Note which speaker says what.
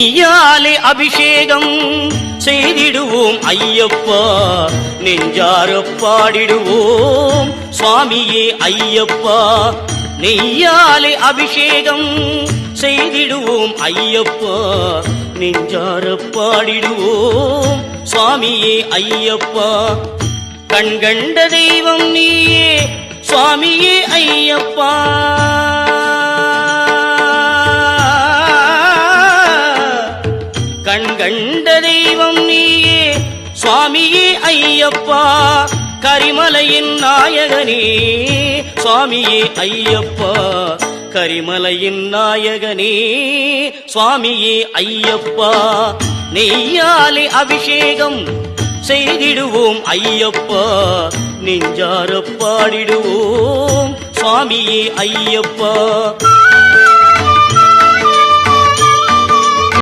Speaker 1: நெய்யாலே அபிஷேகம் செய்திடுவோம் ஐயப்பா, நெஞ்சார பாடிடுவோம் சுவாமியே ஐயப்பா. நெய்யாலே அபிஷேகம் செய்திடுவோம் ஐயப்பா, நெஞ்சார பாடிடுவோம் சுவாமியே ஐயப்பா. கண்கண்ட தெய்வம் நீயே சுவாமியே ஐயப்பா, கண்கண்ட தெய்வம் நீயே சுவாமியே ஐயப்பா. கரிமலையின் நாயகனே சுவாமியே ஐயப்பா, கரிமலையின் நாயகனே சுவாமியே ஐயப்பா. நெய்யாலே அபிஷேகம் செய்திடுவோம் ஐயப்பா, நெஞ்சார பாடிடுவோம் சுவாமியே ஐயப்பா.